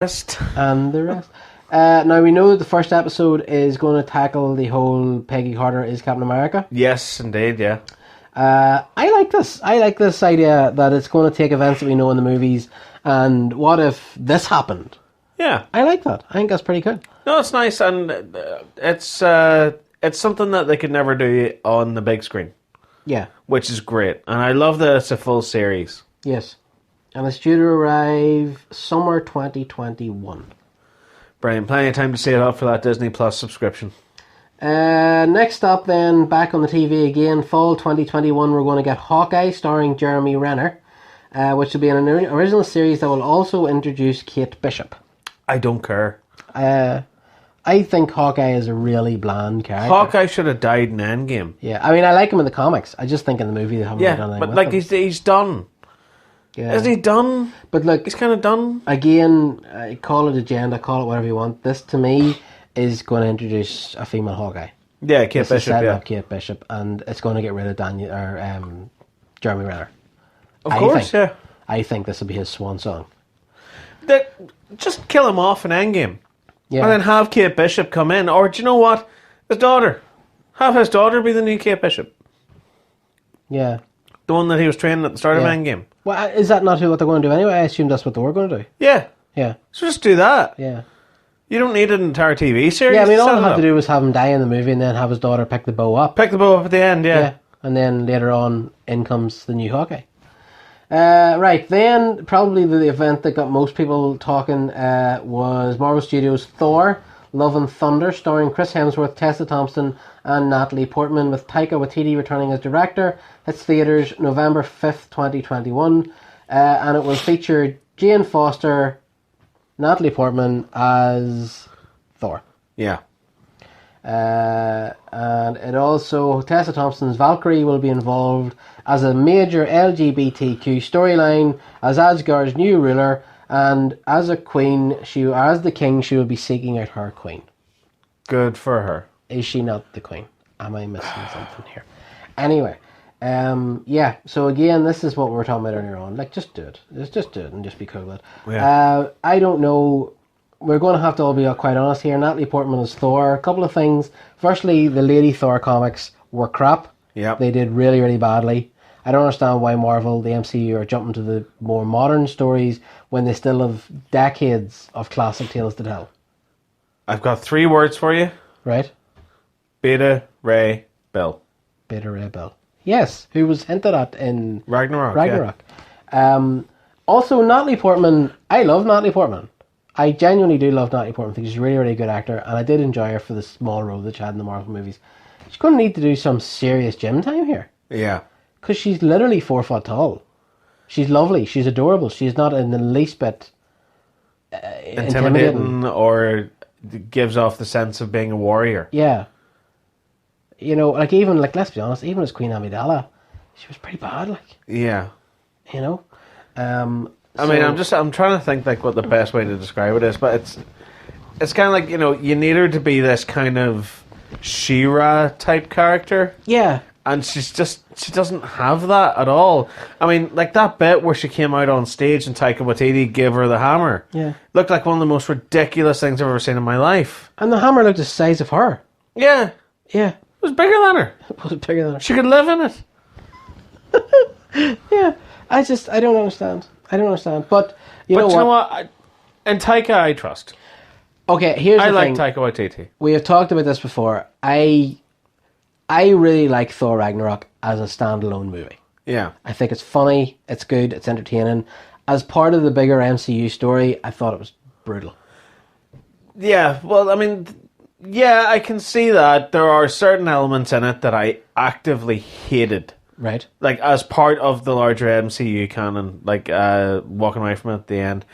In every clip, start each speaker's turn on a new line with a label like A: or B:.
A: And the rest. Now we know that the first episode is going to tackle the whole Peggy Carter is Captain America.
B: Yes, indeed, yeah.
A: I like this. I like this idea that it's going to take events that we know in the movies, and what if this happened?
B: Yeah.
A: I like that. I think that's pretty good.
B: No, it's nice, and it's something that they could never do on the big screen.
A: Yeah.
B: Which is great. And I love that it's a full series.
A: Yes. And it's due to arrive summer 2021.
B: Brilliant. Plenty of time to save up for that Disney Plus subscription.
A: Next up then, back on the TV again, fall 2021, we're going to get Hawkeye starring Jeremy Renner, which will be an original series that will also introduce Kate Bishop.
B: I don't care.
A: I think Hawkeye is a really bland character.
B: Hawkeye should have died in Endgame.
A: Yeah, I mean, I like him in the comics. I just think in the movie they haven't done anything
B: but
A: with
B: like
A: him.
B: he's done.
A: Yeah.
B: Isn't he done?
A: But look,
B: he's kind of done.
A: Again, call it agenda, call it whatever you want. This, to me, is going to introduce a female Hawkeye.
B: Yeah, Kate
A: Bishop.
B: Yeah,
A: up Kate Bishop, and it's going to get rid of Jeremy Renner.
B: Of course, yeah.
A: I think this will be his swan song.
B: Just kill him off in Endgame.
A: Yeah.
B: And then have Kate Bishop come in. Or, do you know what? His daughter. Have his daughter be the new Kate Bishop.
A: Yeah.
B: The one that he was training at the start of Endgame.
A: Well, is that not what they're going to do anyway? I assume that's what they were going to do.
B: Yeah.
A: Yeah.
B: So just do that.
A: Yeah.
B: You don't need an entire TV series.
A: Yeah, I mean, all they have to do was have him die in the movie and then have his daughter pick the bow up.
B: Pick the bow up at the end, yeah.
A: And then later on, in comes the new Hawkeye. Right, then probably the event that got most people talking was Marvel Studios' Thor, Love and Thunder, starring Chris Hemsworth, Tessa Thompson, and Natalie Portman, with Taika Waititi returning as director. Hits theatres November 5th, 2021, and it will feature Jane Foster, Natalie Portman as Thor.
B: Yeah.
A: And it also, Tessa Thompson's Valkyrie will be involved as a major LGBTQ storyline as Asgard's new ruler, and as a queen, as the king, she will be seeking out her queen.
B: Good for her.
A: Is she not the queen? Am I missing something here? Anyway, yeah. So again, this is what we were talking about earlier on. Like, just do it. Just do it and just be cool with it.
B: Yeah.
A: I don't know. We're going to have to all be quite honest here. Natalie Portman as Thor. A couple of things. Firstly, the Lady Thor comics were crap.
B: Yeah.
A: They did really, really badly. I don't understand why Marvel, the MCU, are jumping to the more modern stories when they still have decades of classic tales to tell.
B: I've got 3 words for you.
A: Right?
B: Beta Ray Bill.
A: Beta Ray Bill. Yes, who was hinted at in
B: Ragnarok.
A: Yeah. Also, Natalie Portman. I love Natalie Portman. I genuinely do love Natalie Portman. I think she's a really, really good actor, and I did enjoy her for the small role that she had in the Marvel movies. She's going to need to do some serious gym time here.
B: Yeah.
A: Because she's literally 4 foot tall. She's lovely. She's adorable. She's not in the least bit intimidating
B: or gives off the sense of being a warrior.
A: Yeah. You know, let's be honest, even as Queen Amidala, she was pretty bad,
B: Yeah.
A: you know.
B: I mean, I'm trying to think like what the best way to describe it is, but it's kind of like, you know, you need her to be this kind of She-Ra type character.
A: Yeah.
B: And she doesn't have that at all. I mean, like that bit where she came out on stage and Taika Waititi gave her the hammer.
A: Yeah.
B: Looked like one of the most ridiculous things I've ever seen in my life.
A: And the hammer looked the size of her.
B: Yeah.
A: Yeah.
B: It was bigger than her.
A: It was bigger than her.
B: She could live in
A: it. Yeah. I don't understand. But you know
B: what? And Taika, I trust.
A: Okay, here's the thing.
B: I like Taika Waititi.
A: We have talked about this before. I really like Thor Ragnarok as a standalone movie.
B: Yeah.
A: I think it's funny, it's good, it's entertaining. As part of the bigger MCU story, I thought it was brutal.
B: Yeah, well, I mean, yeah, I can see that. There are certain elements in it that I actively hated.
A: Right.
B: Like, as part of the larger MCU canon, like, walking away from it at the end.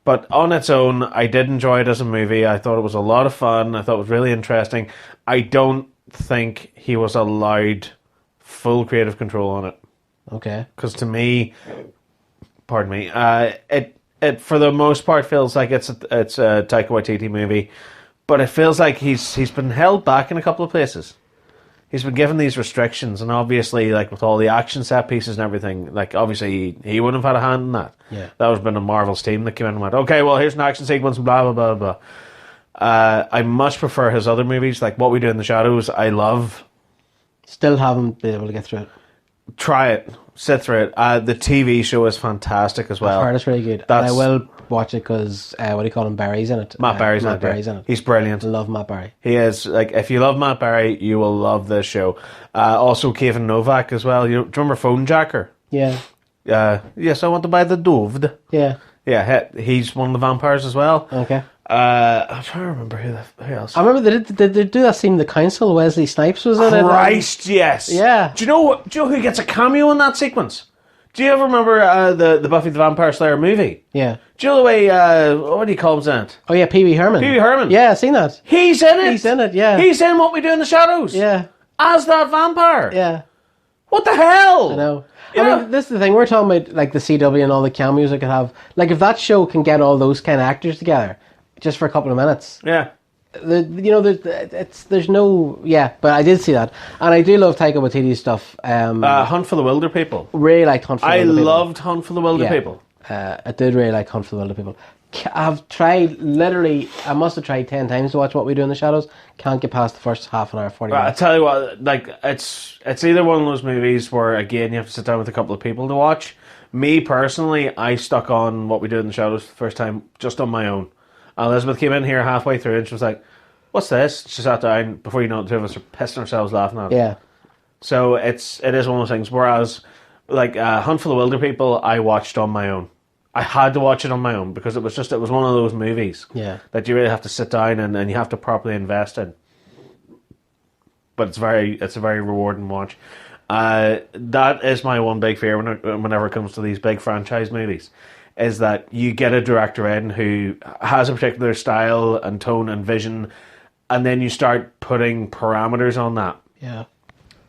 B: But on its own, I did enjoy it as a movie. I thought it was a lot of fun. I thought it was really interesting. I don't think he was allowed full creative control on it.
A: Okay.
B: Because to me, pardon me, it for the most part feels like it's a Taika Waititi movie, but it feels like he's been held back in a couple of places. he's been given these restrictions, and obviously, like with all the action set pieces and everything, like obviously he wouldn't have had a hand in that.
A: Yeah.
B: That would have been a Marvel's team that came in and went, okay, well, here's an action sequence, blah, blah, blah, blah. I much prefer his other movies, like What We Do in the Shadows. I love.
A: Still haven't been able to get through it.
B: Try it. Sit through it. The TV show is fantastic as well.
A: I've heard it's really good. And I will watch it because, what do you call him, Barry's in it.
B: Matt Berry's in it. He's brilliant.
A: I love Matt Berry.
B: He is. Like, if you love Matt Berry, you will love this show. Also, Kevin Novak as well. Do you remember Phone Jacker?
A: Yeah.
B: Yes, I want to buy the dove.
A: Yeah.
B: Yeah, he's one of the vampires as well.
A: Okay.
B: I'm trying to remember who else.
A: I remember they did that scene in The Council. Wesley Snipes was in it.
B: Christ, yes.
A: Yeah.
B: Do you know who gets a cameo in that sequence? Do you ever remember the Buffy the Vampire Slayer movie?
A: Yeah.
B: Do you know the way, what do you call him in it?
A: Oh yeah, Pee Wee Herman.
B: Pee Wee Herman.
A: Yeah, I've seen that.
B: He's in it.
A: He's in it, yeah.
B: He's in What We Do in the Shadows.
A: Yeah.
B: As that vampire.
A: Yeah.
B: What the hell?
A: I know.
B: Yeah.
A: I mean, this is the thing. We're talking about like the CW and all the cameos it could have. Like if that show can get all those kind of actors together, just for a couple of minutes.
B: Yeah.
A: There's no. Yeah, but I did see that. And I do love Taika Waititi's stuff.
B: Hunt for the Wilder People.
A: Really liked Hunt for the Wilder People.
B: I loved Hunt for the Wilder People.
A: I did really like Hunt for the Wilder People. I've tried, literally, I must have tried 10 times to watch What We Do in the Shadows. Can't get past the first half an hour, 40 minutes.
B: I tell you what, like, it's either one of those movies where, again, you have to sit down with a couple of people to watch. Me, personally, I stuck on What We Do in the Shadows the first time just on my own. Elizabeth came in here halfway through and she was like, what's this? She sat down, before you know it, the two of us are pissing ourselves laughing at it.
A: Yeah.
B: So it is one of those things, whereas, like, Hunt for the Wilder People, I watched on my own. I had to watch it on my own because it was one of those movies that you really have to sit down and you have to properly invest in. But it's a very rewarding watch. That is my one big fear whenever it comes to these big franchise movies, is that you get a director in who has a particular style and tone and vision, and then you start putting parameters on that.
A: Yeah.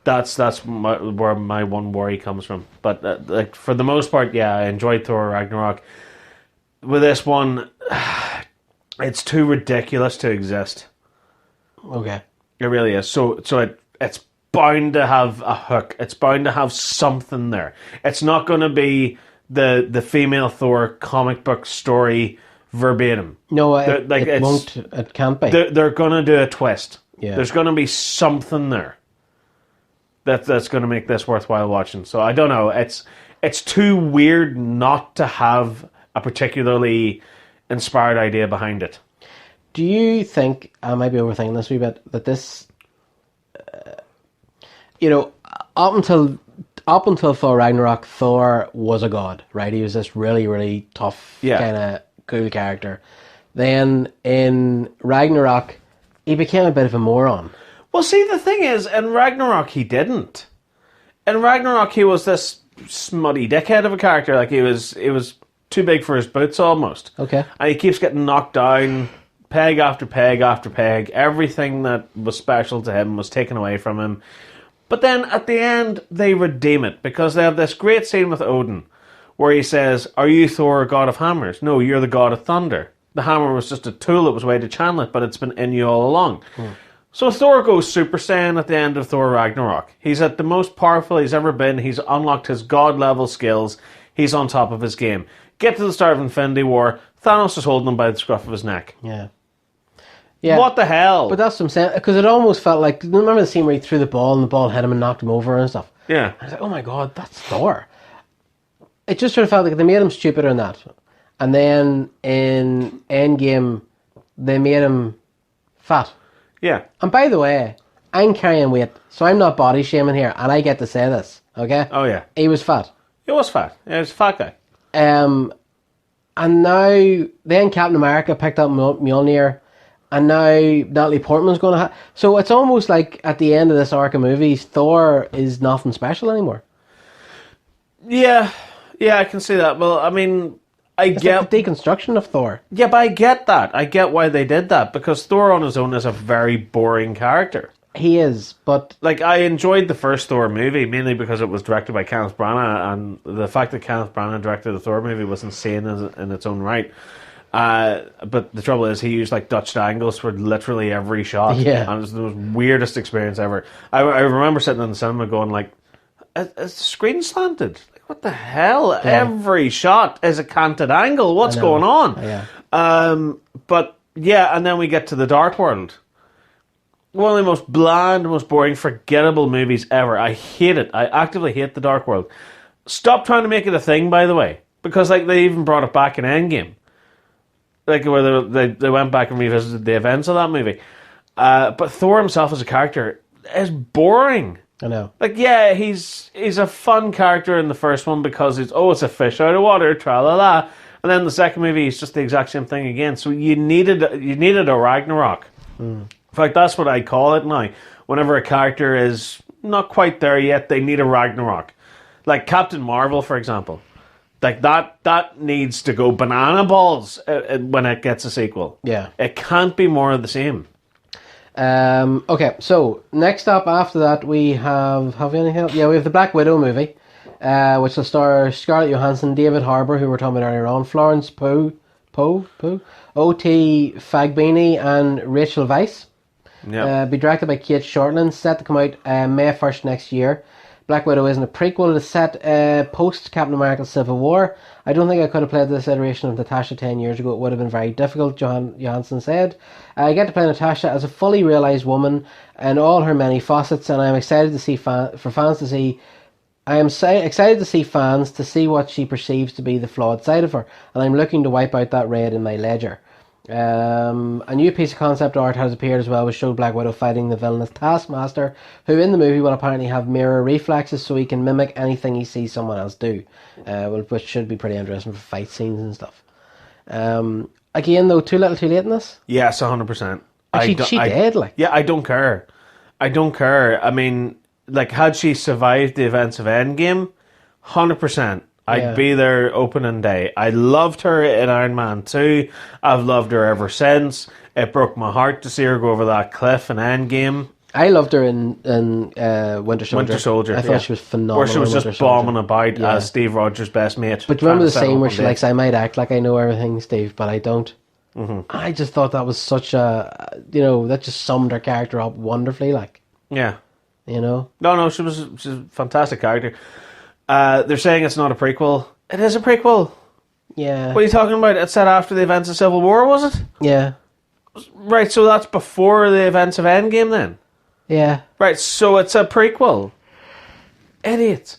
B: That's where my one worry comes from. But like for the most part, yeah, I enjoyed Thor Ragnarok. With this one, it's too ridiculous to exist.
A: Okay.
B: It really is. So it's bound to have a hook. It's bound to have something there. It's not going to be the female Thor comic book story verbatim.
A: No, it won't. It can't be.
B: They're going to do a twist.
A: Yeah.
B: There's going to be something there that's going to make this worthwhile watching. So I don't know. It's too weird not to have a particularly inspired idea behind it.
A: Do you think, I might be overthinking this a wee bit, that this, up until Thor Ragnarok, Thor was a god, right? He was this really, really tough, kind of cool character. Then in Ragnarok, he became a bit of a moron.
B: Well, see, the thing is, in Ragnarok, he didn't. In Ragnarok, he was this smutty dickhead of a character. Like, he was too big for his boots, almost.
A: Okay.
B: And he keeps getting knocked down, peg after peg after peg. Everything that was special to him was taken away from him. But then, at the end, they redeem it, because they have this great scene with Odin, where he says, are you Thor, god of hammers? No, you're the god of thunder. The hammer was just a tool that was a way to channel it, but it's been in you all along. So Thor goes Super Saiyan at the end of Thor Ragnarok. He's at the most powerful he's ever been. He's unlocked his god-level skills. He's on top of his game. Get to the start of Infinity War, Thanos is holding him by the scruff of his neck.
A: Yeah.
B: What the hell?
A: But that's what I'm saying, because it almost felt like, remember the scene where he threw the ball and the ball hit him and knocked him over and stuff?
B: Yeah.
A: I was like, oh my god, that's Thor. It just sort of felt like they made him stupider than that. And then in Endgame, they made him fat.
B: Yeah.
A: And by the way, I'm carrying weight, so I'm not body shaming here, and I get to say this, okay?
B: Oh, yeah.
A: He was fat.
B: He was fat. Yeah, he was a fat guy.
A: And now, then Captain America picked up Mjolnir, and now Natalie Portman's going to have... So it's almost like at the end of this arc of movies, Thor is nothing special anymore.
B: Yeah, I can see that. Well, I mean...
A: It's like the deconstruction of Thor.
B: Yeah, but I get that. I get why they did that, because Thor on his own is a very boring character.
A: He is, but...
B: Like, I enjoyed the first Thor movie, mainly because it was directed by Kenneth Branagh, and the fact that Kenneth Branagh directed the Thor movie was insane in its own right. But the trouble is, he used like Dutch angles for literally every shot.
A: Yeah.
B: And it was the most weirdest experience ever. I remember sitting in the cinema going like, is the screen slanted? Like, what the hell? Every shot is a canted angle. What's going on?
A: Yeah.
B: But yeah, and then we get to The Dark World. One of the most bland, most boring, forgettable movies ever. I hate it. I actively hate The Dark World. Stop trying to make it a thing, by the way. Because like they even brought it back in Endgame. Like where they went back and revisited the events of that movie. But Thor himself as a character is boring.
A: I know.
B: Like, yeah, he's a fun character in the first one because it's a fish out of water, tra-la-la. And then the second movie is just the exact same thing again. So you needed a Ragnarok. In fact, that's what I call it now. Whenever a character is not quite there yet, they need a Ragnarok. Like Captain Marvel, for example. Like that needs to go banana balls when it gets a sequel.
A: Yeah.
B: It can't be more of the same.
A: Okay, so next up after that we have we anything else? Yeah, we have the Black Widow movie, which will star Scarlett Johansson, David Harbour, who we were talking about earlier on, Florence Pugh, O.T. Fagbini, and Rachel Weisz.
B: Yeah.
A: Be directed by Kate Shortland, set to come out May 1st next year. Black Widow isn't a prequel. It is set post Captain America Civil War. I don't think I could have played this iteration of Natasha 10 years ago. It would have been very difficult, Johansson said. I get to play Natasha as a fully realised woman in all her many facets, and I am excited to see fans to see what she perceives to be the flawed side of her, and I'm looking to wipe out that red in my ledger. A new piece of concept art has appeared as well, which showed Black Widow fighting the villainous Taskmaster, who in the movie will apparently have mirror reflexes so he can mimic anything he sees someone else do, which should be pretty interesting for fight scenes and stuff. Again, though, too little too late in this?
B: Yes, 100%.
A: She dead, like.
B: Yeah, I don't care. I mean, like, had she survived the events of Endgame, 100%. I'd be there opening day. I loved her in Iron Man 2. I've loved her ever since. It broke my heart to see her go over that cliff in Endgame.
A: I loved her in Winter Soldier.
B: Winter Soldier.
A: I thought she was phenomenal.
B: Where she was just bombing about as Steve Rogers' best mate.
A: But remember the scene where she likes, I might act like I know everything, Steve, but I don't. Mm-hmm. I just thought that was such a, that just summed her character up wonderfully, like.
B: Yeah.
A: No,
B: she was a fantastic character. They're saying it's not a prequel. It is a prequel.
A: Yeah.
B: What are you talking about? It's set after the events of Civil War, was it?
A: Yeah.
B: Right, so that's before the events of Endgame then?
A: Yeah.
B: Right, so it's a prequel. Idiots.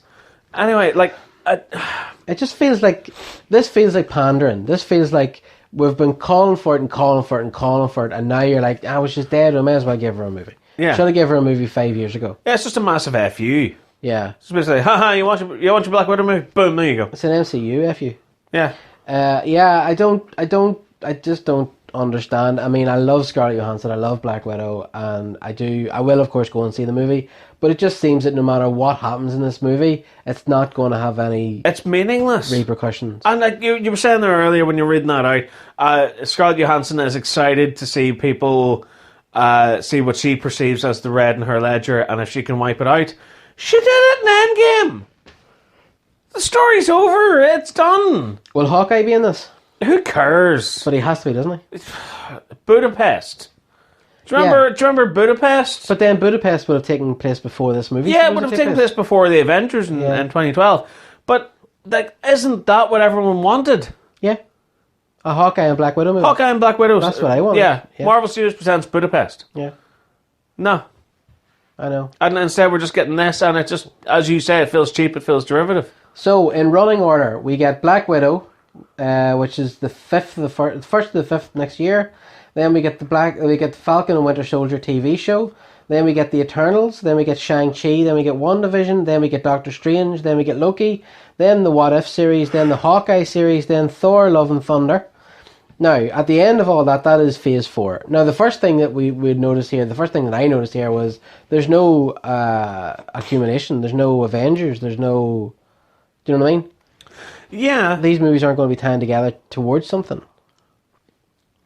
B: Anyway, like...
A: it just feels like... This feels like pandering. This feels like we've been calling for it and calling for it and calling for it, and now you're like, she's dead, we may as well give her a movie.
B: Yeah.
A: Should have given her a movie 5 years ago.
B: Yeah, it's just a massive FU.
A: Yeah.
B: It's basically, haha, you want your Black Widow movie? Boom, there you go.
A: It's an MCU FU.
B: Yeah.
A: I just don't understand. I mean, I love Scarlett Johansson, I love Black Widow, and I will of course go and see the movie, but it just seems that no matter what happens in this movie, it's not going to have any...
B: It's meaningless.
A: ...repercussions.
B: And like you were saying there earlier when you were reading that out, Scarlett Johansson is excited to see people see what she perceives as the red in her ledger, and if she can wipe it out... She did it in Endgame. The story's over. It's done.
A: Will Hawkeye be in this?
B: Who cares?
A: But he has to be, doesn't he?
B: Budapest. Do you remember Budapest?
A: But then Budapest would have taken place before this movie.
B: Yeah, it would have taken place before the Avengers in 2012. But like, isn't that what everyone wanted?
A: Yeah. A Hawkeye and Black Widow movie.
B: Hawkeye and Black Widow.
A: That's what I wanted.
B: Yeah. Marvel Studios presents Budapest.
A: Yeah.
B: No.
A: I know.
B: And instead we're just getting this, and it just, as you say, it feels cheap, it feels derivative.
A: So, in running order, we get Black Widow, which is the first of the fifth next year. Then we get the Falcon and Winter Soldier TV show. Then we get the Eternals. Then we get Shang-Chi. Then we get WandaVision. Then we get Doctor Strange. Then we get Loki. Then the What If series. Then the Hawkeye series. Then Thor: Love and Thunder. Now, at the end of all that, that is Phase 4. Now, the first thing that we would notice here, the first thing that I noticed here was there's no accumulation. There's no Avengers. There's no... Do you know what I mean?
B: Yeah.
A: These movies aren't going to be tying together towards something.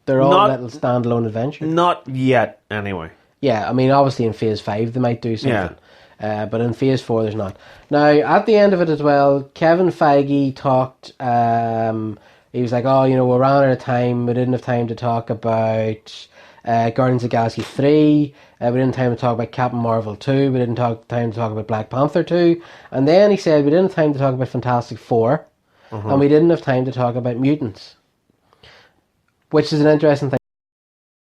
A: They're all little standalone adventures.
B: Not yet, anyway.
A: Yeah, I mean, obviously in Phase 5 they might do something. Yeah. But in Phase 4 there's not. Now, at the end of it as well, Kevin Feige talked He was like, oh, you know, we're running out of time. We didn't have time to talk about Guardians of the Galaxy 3. We didn't have time to talk about Captain Marvel 2. We didn't have time to talk about Black Panther 2. And then he said we didn't have time to talk about Fantastic Four. And we didn't have time to talk about mutants. Which is an interesting thing.